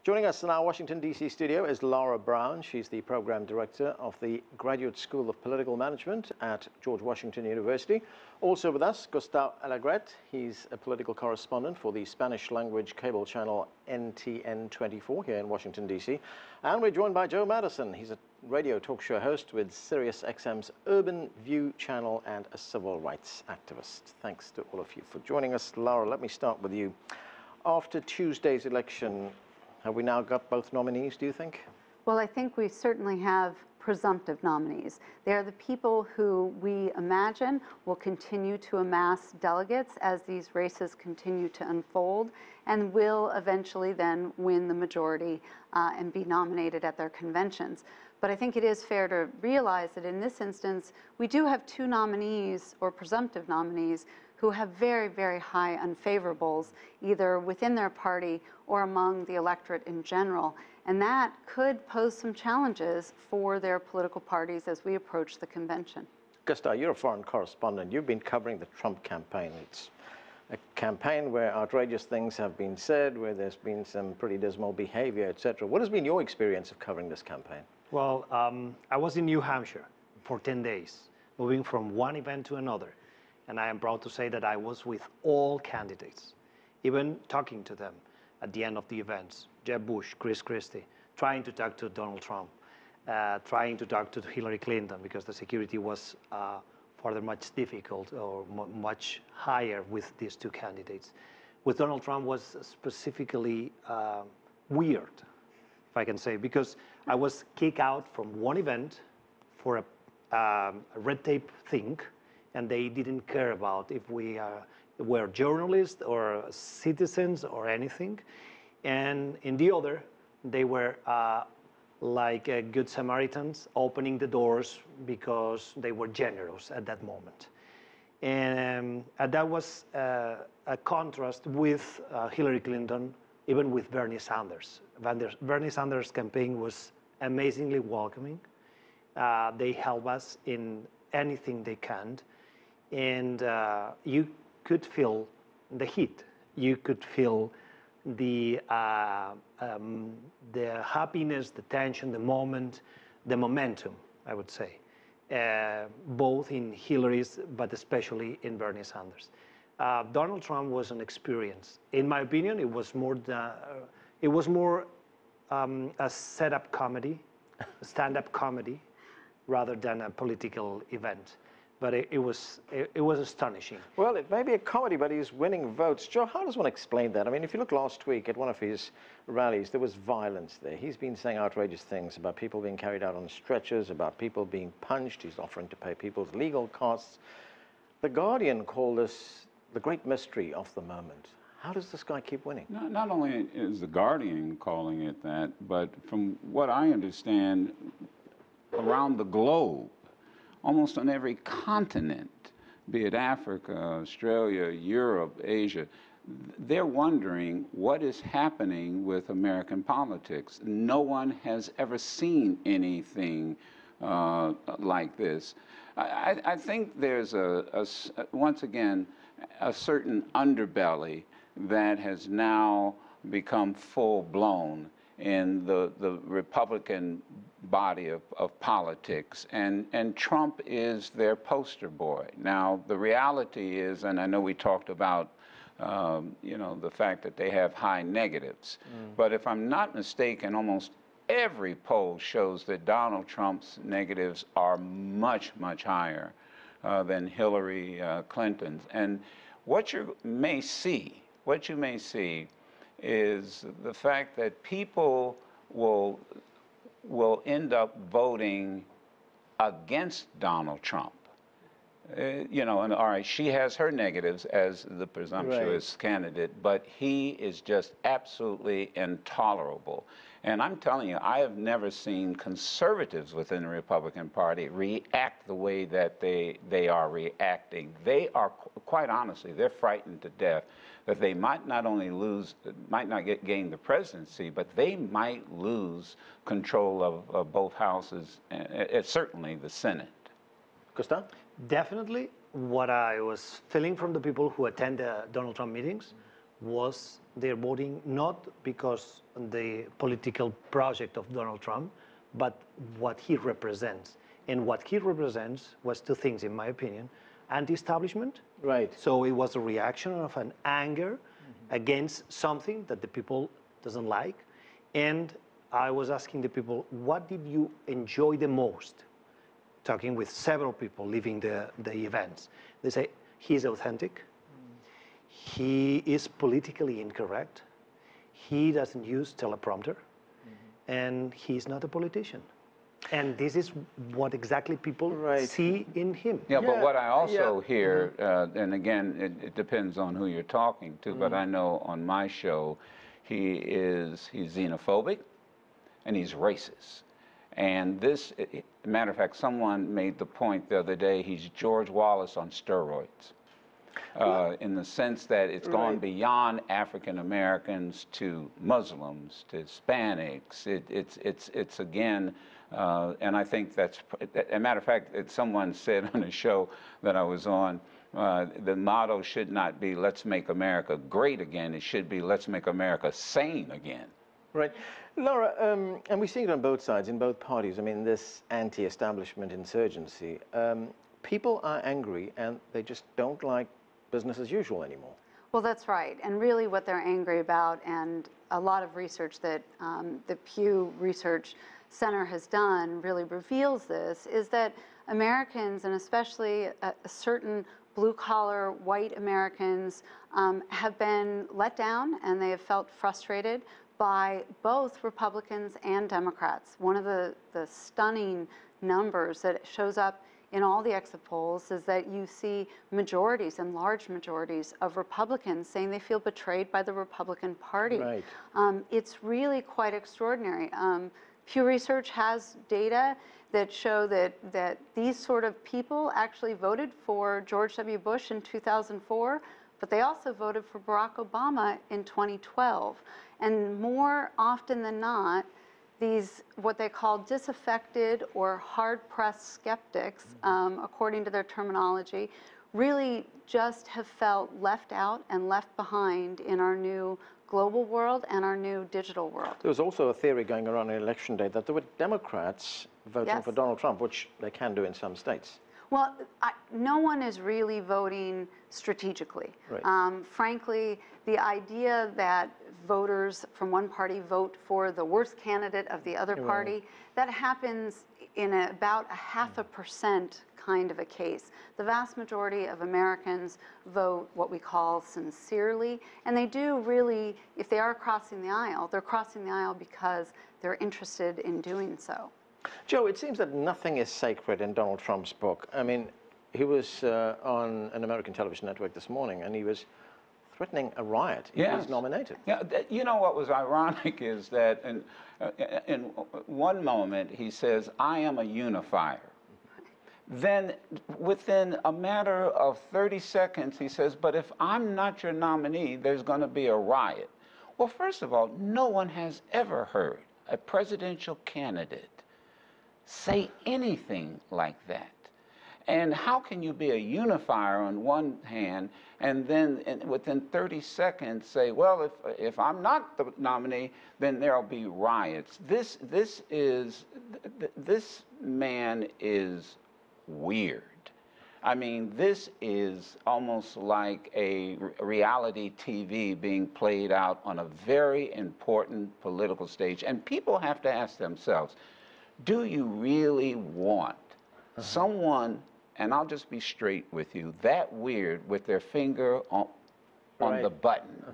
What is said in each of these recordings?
Joining us in our Washington, D.C. studio is Lara Brown. She's the program director of the Graduate School of Political Management at George Washington University. Also with us, Gustau Alegret. He's a political correspondent for the Spanish language cable channel NTN24 here in Washington, D.C. And we're joined by Joe Madison. He's a radio talk show host with Sirius-XM's Urban View channel and a civil rights activist. Thanks to all of you for joining us. Lara, let me start with you. After Tuesday's election, have we now got both nominees, do you think? Well, I think we certainly have presumptive nominees. They are the people who we imagine will continue to amass delegates as these races continue to unfold and will eventually then win the majority and be nominated at their conventions. But I think it is fair to realize that in this instance, we do have two nominees or presumptive nominees who have very, very high unfavorables, either within their party or among the electorate in general. And that could pose some challenges for their political parties as we approach the convention. Gustau, you're a foreign correspondent. You've been covering the Trump campaign. It's a campaign where outrageous things have been said, where there's been some pretty dismal behavior, etc. What has been your experience of covering this campaign? Well, I was in New Hampshire for 10 days, moving from one event to another. And I am proud to say that I was with all candidates, even talking to them at the end of the events. Jeb Bush, Chris Christie, trying to talk to Donald Trump, trying to talk to Hillary Clinton, because the security was further much difficult or much higher with these two candidates. With Donald Trump was specifically weird, if I can say, because I was kicked out from one event for a red tape thing, and they didn't care about if we were journalists or citizens or anything. And in the other, they were like good Samaritans, opening the doors because they were generous at that moment. And that was a contrast with Hillary Clinton, even with Bernie Sanders. Bernie Sanders' campaign was amazingly welcoming. They help us in anything they can. And you could feel the heat. You could feel the happiness, the tension, the moment, the momentum, I would say, both in Hillary's, but especially in Bernie Sanders. Donald Trump was an experience. In my opinion, it was more a setup comedy, a stand-up comedy, rather than a political event. But it was astonishing. Well, it may be a comedy, but he's winning votes. Joe, how does one explain that? I mean, if you look last week at one of his rallies, there was violence there. He's been saying outrageous things about people being carried out on stretchers, about people being punched. He's offering to pay people's legal costs. The Guardian called this the great mystery of the moment. How does this guy keep winning? Not only is the Guardian calling it that, but from what I understand, around the globe, almost on every continent, be it Africa, Australia, Europe, Asia, they're wondering what is happening with American politics. No one has ever seen anything like this. I think there's once again, a certain underbelly that has now become full-blown in the Republican body of politics, and Trump is their poster boy. Now, the reality is, and I know we talked about, the fact that they have high negatives, but if I'm not mistaken, almost every poll shows that Donald Trump's negatives are much, much higher than Hillary Clinton's. And what you may see is the fact that people will end up voting against Donald Trump. And all right, she has her negatives as the presumptuous candidate, but he is just absolutely intolerable. And I'm telling you, I have never seen conservatives within the Republican Party react the way that they are reacting. They are, quite honestly, they're frightened to death that they might not only gain the presidency, but they might lose control of both houses, and certainly the Senate. Gustau? Definitely, what I was feeling from the people who attend the Donald Trump meetings was they're voting not because the political project of Donald Trump, but what he represents. And what he represents was two things, in my opinion: anti-establishment. Right. So it was a reaction of an anger against something that the people doesn't like. And I was asking the people, what did you enjoy the most? Talking with several people leaving the events. They say, he's authentic. He is politically incorrect. He doesn't use teleprompter. And he's not a politician. And this is what exactly people see in him. Yeah, but what I also hear, and again, it depends on who you're talking to, but I know on my show, he's xenophobic and he's racist. And this, matter of fact, someone made the point the other day, he's George Wallace on steroids. In the sense that it's gone beyond African Americans to Muslims, to Hispanics. It's again, and I think that's, as a matter of fact, someone said on a show that I was on, the motto should not be let's make America great again, it should be let's make America sane again. Right. Lara, and we see it on both sides, in both parties. I mean, this anti-establishment insurgency, people are angry and they just don't like business as usual anymore. Well, that's right. And really what they're angry about, and a lot of research that the Pew Research Center has done really reveals this, is that Americans, and especially a certain blue-collar white Americans, have been let down and they have felt frustrated by both Republicans and Democrats. One of the stunning numbers that shows up in all the exit polls is that you see majorities and large majorities of Republicans saying they feel betrayed by the Republican Party. Right. It's really quite extraordinary. Pew Research has data that show that these sort of people actually voted for George W. Bush in 2004, but they also voted for Barack Obama in 2012. And more often than not, these, what they call disaffected or hard-pressed skeptics, according to their terminology, really just have felt left out and left behind in our new global world and our new digital world. There was also a theory going around on election day that there were Democrats voting for Donald Trump, which they can do in some states. Well, no one is really voting strategically. Right. Frankly, the idea that voters from one party vote for the worst candidate of the other party, that happens in about 0.5% kind of a case. The vast majority of Americans vote what we call sincerely, and they do really, if they are crossing the aisle, they're crossing the aisle because they're interested in doing so. Joe, it seems that nothing is sacred in Donald Trump's book. I mean, he was on an American television network this morning, and he was threatening a riot if he's nominated. Yeah, you know what was ironic is that in one moment he says, I am a unifier. Then within a matter of 30 seconds he says, but if I'm not your nominee, there's going to be a riot. Well, first of all, no one has ever heard a presidential candidate say anything like that. And how can you be a unifier on one hand and then within 30 seconds say, well, if I'm not the nominee, then there'll be riots. This man is weird. I mean, this is almost like a reality TV being played out on a very important political stage. And people have to ask themselves, do you really want someone, and I'll just be straight with you, that weird with their finger on the button?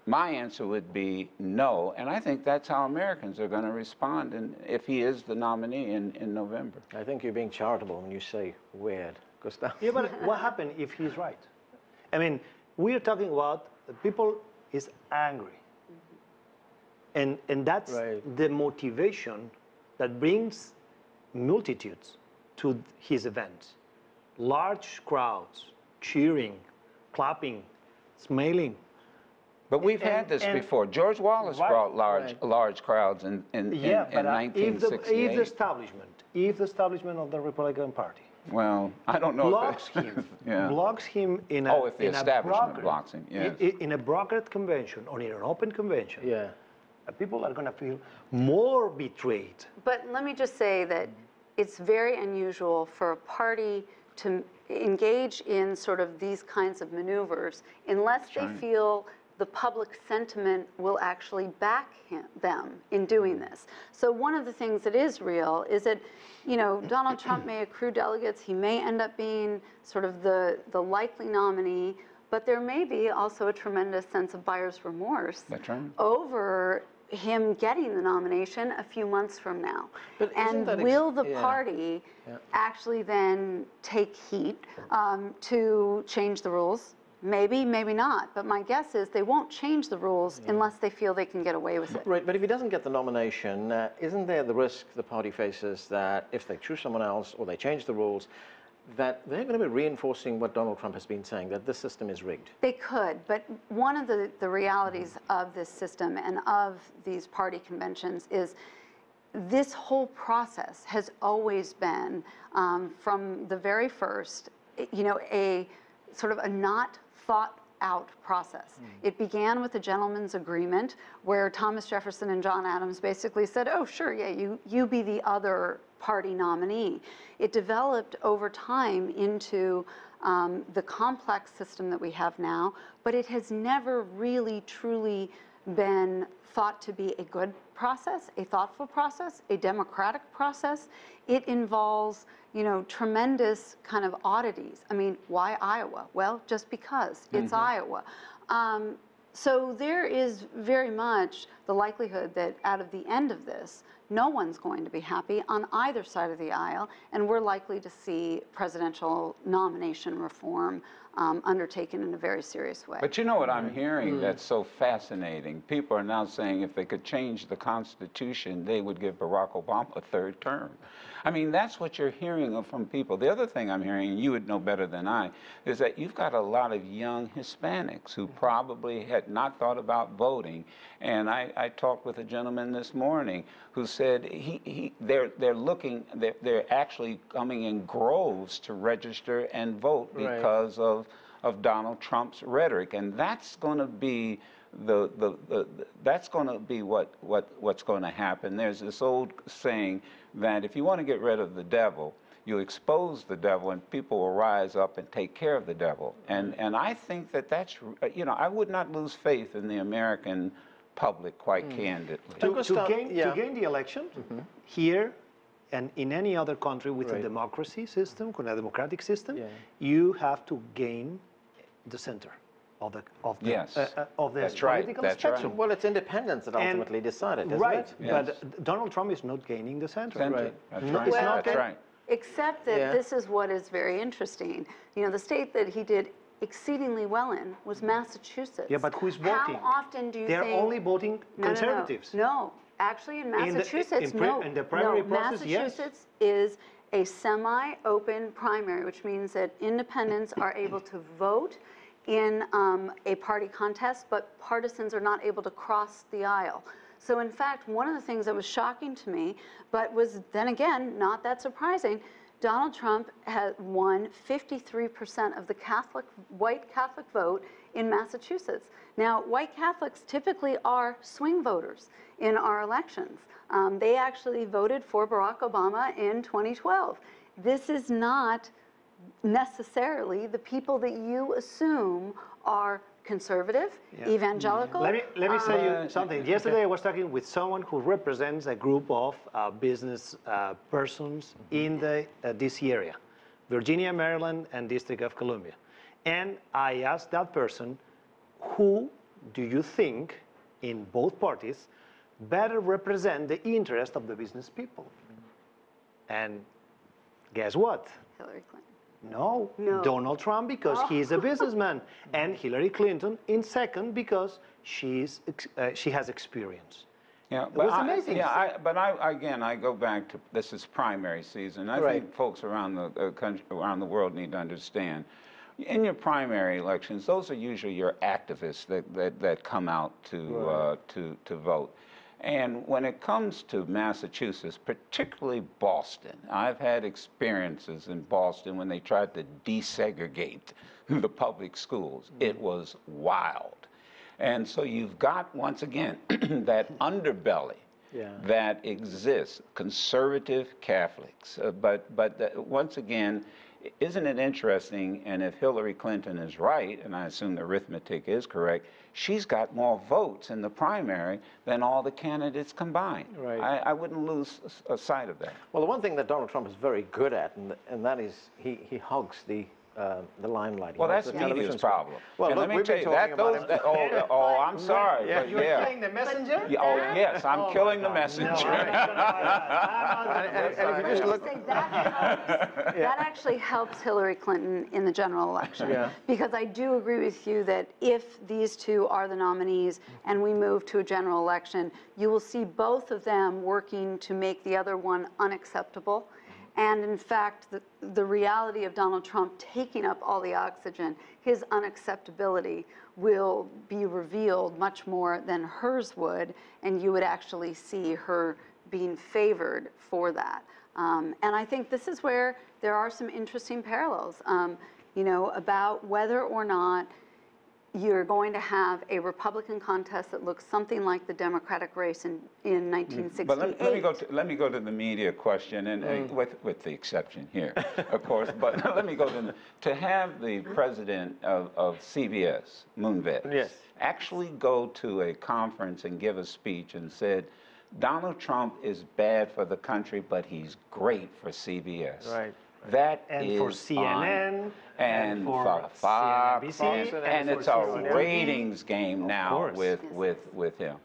My answer would be no, and I think that's how Americans are going to respond if he is the nominee in November. I think you're being charitable when you say weird. Gustau? Yeah, but what happened if he's right? I mean, we're talking about the people is angry. And that's the motivation that brings multitudes to his events. Large crowds cheering, clapping, smiling. But we've had this before. George Wallace brought large crowds in 1968. If the establishment of the Republican Party Well, I don't know. blocks him, Yeah. blocks him in a If the in a establishment brokered- blocks him, yes. in a brokered convention or in an open convention, Yeah. people are going to feel more betrayed. But let me just say that it's very unusual for a party to engage in sort of these kinds of maneuvers unless they right. feel the public sentiment will actually back them in doing this. So one of the things that is real is that, you know, Donald Trump may accrue delegates, he may end up being sort of the likely nominee, but there may be also a tremendous sense of buyer's remorse That's right. over him getting the nomination a few months from now. But isn't And that will the yeah. party Yeah. actually then take heat to change the rules? Maybe, maybe not. But my guess is they won't change the rules unless they feel they can get away with it. Right, but if he doesn't get the nomination, isn't there the risk the party faces that if they choose someone else or they change the rules, that they're going to be reinforcing what Donald Trump has been saying, that this system is rigged? They could, but one of the realities of this system and of these party conventions is this whole process has always been, from the very first, you know, a sort of a not thought out process. It began with the gentleman's agreement where Thomas Jefferson and John Adams basically said, oh, sure, yeah, you be the other party nominee. It developed over time into the complex system that we have now, but it has never really truly been thought to be a good process, a thoughtful process, a democratic process. It involves, you know, tremendous kind of oddities. I mean, why Iowa? Well, just because it's Iowa. So there is very much the likelihood that out of the end of this, no one's going to be happy on either side of the aisle, and we're likely to see presidential nomination reform undertaken in a very serious way. But you know what I'm hearing that's so fascinating? People are now saying if they could change the Constitution, they would give Barack Obama a third term. I mean, that's what you're hearing from people. The other thing I'm hearing, and you would know better than I, is that you've got a lot of young Hispanics who probably had not thought about voting. And I talked with a gentleman this morning who said they're actually coming in groves to register and vote Right. because of Donald Trump's rhetoric, and that's going to be that's going to be what's going to happen. There's this old saying that if you want to get rid of the devil, you expose the devil, and people will rise up and take care of the devil. And I think that's, you know, I would not lose faith in the American public, quite candidly. Gustau, To gain the election here and in any other country with a Right. democracy system, with a democratic system, Yeah. you have to gain the center of the Yes. That's right. political That's spectrum. right. Well, it's independence that And- ultimately decided, isn't Right, it? Yes. but Donald Trump is not gaining the center. Center. Right. That's No, right. it's Well, not That's that- right. Except that Yeah. this is what is very interesting. You know, the state that he did exceedingly well in was Massachusetts. Yeah, but who is voting? How often do you They're think... only voting conservatives. No, actually in the- Massachusetts, in the primary no. process, yes. Massachusetts is a semi-open primary, which means that independents are able to vote in a party contest, but partisans are not able to cross the aisle. So in fact, one of the things that was shocking to me, but was then again not that surprising, Donald Trump had won 53% of the white Catholic vote in Massachusetts. Now, white Catholics typically are swing voters in our elections. They actually voted for Barack Obama in 2012. This is not necessarily the people that you assume are conservative, evangelical. Let me say you something. Yesterday I was talking with someone who represents a group of business persons in the DC area, Virginia, Maryland, and District of Columbia. And I asked that person, who do you think in both parties better represent the interest of the business people? And guess what? Hillary Clinton. No, No. Donald Trump, because he's a businessman, and Hillary Clinton in second because she has experience. Yeah, It was amazing. Again, I go back to this is primary season. I think folks around the country, around the world need to understand. In your primary elections, those are usually your activists that come out to vote. And when it comes to Massachusetts, particularly Boston, I've had experiences in Boston when they tried to desegregate the public schools. It was wild. And so you've got, once again, that underbelly that exists, conservative Catholics. Once again, isn't it interesting, and if Hillary Clinton is right, and I assume the arithmetic is correct, she's got more votes in the primary than all the candidates combined. Right. I wouldn't lose sight of that. Well, the one thing that Donald Trump is very good at, and that is he hogs the limelight. Well, that's media's problem. Well, and look, let me tell you, I'm sorry, yeah. but You're yeah. killing the messenger? Oh, yes, I'm killing the messenger. No, I'm not gonna buy that. And if you just look, That actually helps Hillary Clinton in the general election. Yeah. Because I do agree with you that if these two are the nominees and we move to a general election, you will see both of them working to make the other one unacceptable. And in fact, the reality of Donald Trump taking up all the oxygen, his unacceptability will be revealed much more than hers would, and you would actually see her being favored for that. And I think this is where there are some interesting parallels, about whether or not you're going to have a Republican contest that looks something like the Democratic race in 1968. But let me go to the media question, and with the exception here, of course. But let me go to have the president of CBS, Moonves, actually go to a conference and give a speech and said, Donald Trump is bad for the country, but he's great for CBS. Right. That and is for CNN, and for Fox, CNBC, and it's a ratings game now with him.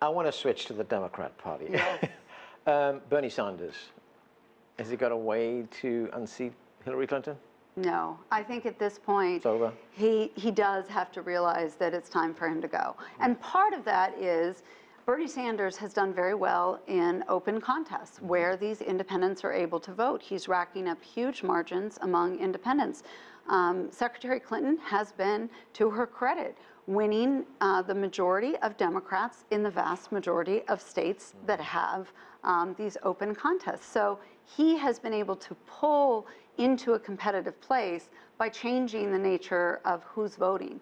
I want to switch to the Democrat Party. Yes. Bernie Sanders, has he got a way to unseat Hillary Clinton? No, I think at this point, It's over. he does have to realize that it's time for him to go. And part of that is Bernie Sanders has done very well in open contests where these independents are able to vote. He's racking up huge margins among independents. Secretary Clinton has been, to her credit, winning the majority of Democrats in the vast majority of states that have these open contests. So he has been able to pull into a competitive place by changing the nature of who's voting.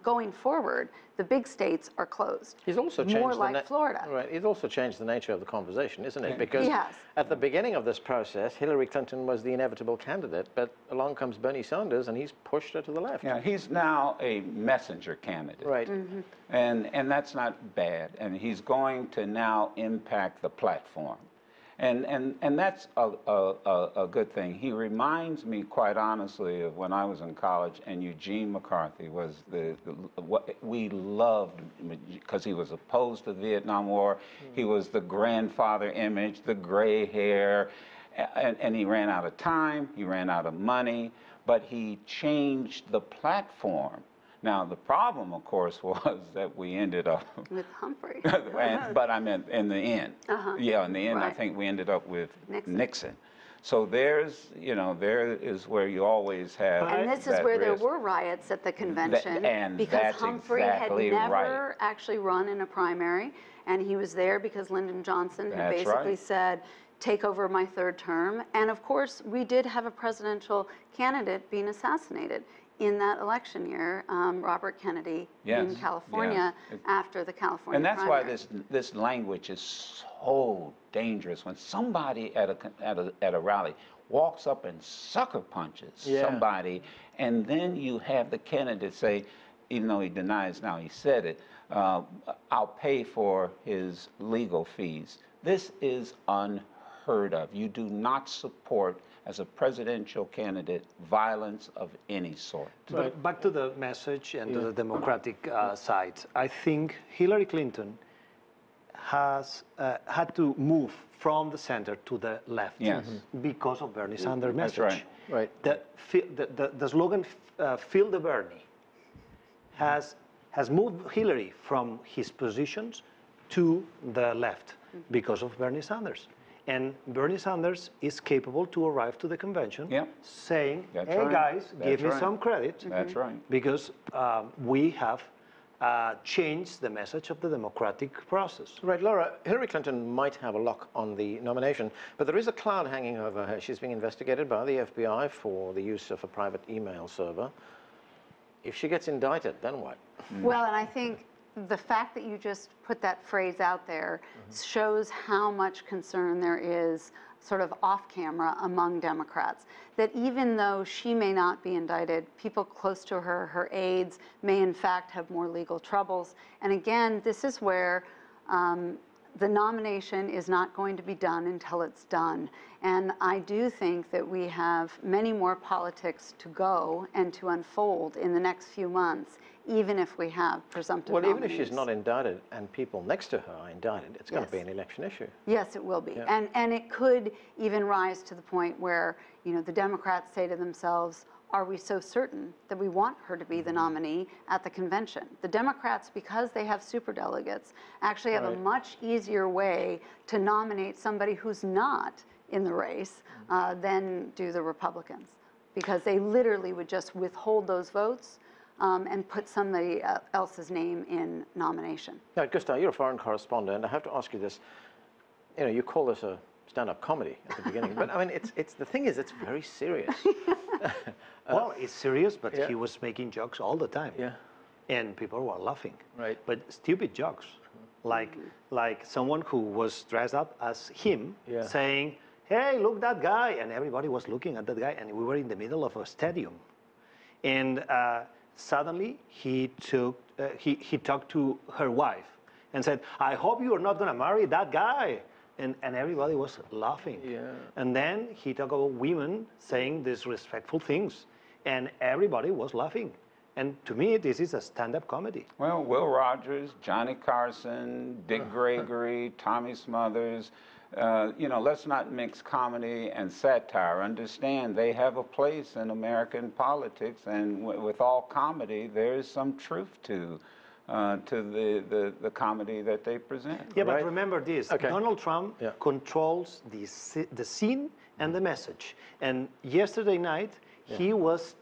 Going forward, the big states are closed. He's also changed more like Florida. Right. He's also changed the nature of the conversation, isn't it? Because He has. at the beginning of this process, Hillary Clinton was the inevitable candidate, but along comes Bernie Sanders, and he's pushed her to the left. Yeah, he's now a messenger candidate. Right. And that's not bad. And he's going to now impact the platform. And that's a good thing. He reminds me, quite honestly, of when I was in college, and Eugene McCarthy was what we loved, because he was opposed to the Vietnam War. He was the grandfather image, the gray hair, and he ran out of time, he ran out of money, but he changed the platform. Now, the problem, of course, was that we ended up With Humphrey. but I meant in the end. Yeah, in the end, I Right. think we ended up with Nixon. Nixon. So there is where you always have. And this is that where there risk. were riots at the convention and because that's Humphrey exactly had never right. actually run in a primary, and he was there because Lyndon Johnson had That's basically right. said, take over my third term. And of course, we did have a presidential candidate being assassinated in that election year, Robert Kennedy in California after the California And that's primary. why this language is so dangerous. When somebody at a rally walks up and sucker punches somebody, and then you have the candidate say, even though he denies now he said it, I'll pay for his legal fees. This is unheard of. You do not support, as a presidential candidate, violence of any sort. But back to the message and to the Democratic side, I think Hillary Clinton has had to move from the center to the left because of Bernie Sanders' message. That's right. Right. The slogan "Feel the Bernie" has moved Hillary from his positions to the left because of Bernie Sanders. And Bernie Sanders is capable to arrive to the convention saying, hey guys, give me some credit. That's right. Because we have change the message of the democratic process. Right, Laura, Hillary Clinton might have a lock on the nomination, but there is a cloud hanging over her. She's being investigated by the FBI for the use of a private email server. If she gets indicted, then what? Well, and I think the fact that you just put that phrase out there shows how much concern there is sort of off camera among Democrats, that even though she may not be indicted, people close to her, her aides, may in fact have more legal troubles. And again, this is where the nomination is not going to be done until it's done. And I do think that we have many more politics to go and to unfold in the next few months, even if we have presumptive nominees. Even if she's not indicted and people next to her are indicted, it's going to be an election issue. Yes, it will be. Yeah. And it could even rise to the point where, you know, the Democrats say to themselves, are we so certain that we want her to be the nominee at the convention? The Democrats, because they have superdelegates, actually have a much easier way to nominate somebody who's not in the race than do the Republicans, because they literally would just withhold those votes and put somebody else's name in nomination. Now, Gustau, you're a foreign correspondent. I have to ask you this. You know, you call this a stand-up comedy at the beginning, but I mean, it's the thing is, it's very serious. Well, it's serious, but he was making jokes all the time. Yeah. And people were laughing. Right. But stupid jokes. Like someone who was dressed up as him saying, hey, look that guy. And everybody was looking at that guy, and we were in the middle of a stadium. And suddenly he talked to her wife and said, I hope you are not going to marry that guy. And everybody was laughing. Yeah. And then he talked about women saying disrespectful things, and everybody was laughing. And to me, this is a stand-up comedy. Well, Will Rogers, Johnny Carson, Dick Gregory, Tommy Smothers, you know, let's not mix comedy and satire. Understand they have a place in American politics, and with all comedy, there is some truth to the comedy that they present. Yeah, but remember this, Donald Trump controls the scene and the message. And yesterday night, he was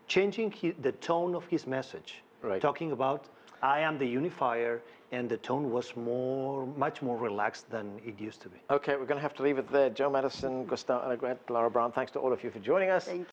changing the tone of his message, talking about, I am the unifier, and the tone was much more relaxed than it used to be. Okay, we're going to have to leave it there. Joe Madison, Gustau Alegret, Lara Brown, thanks to all of you for joining us. Thank you.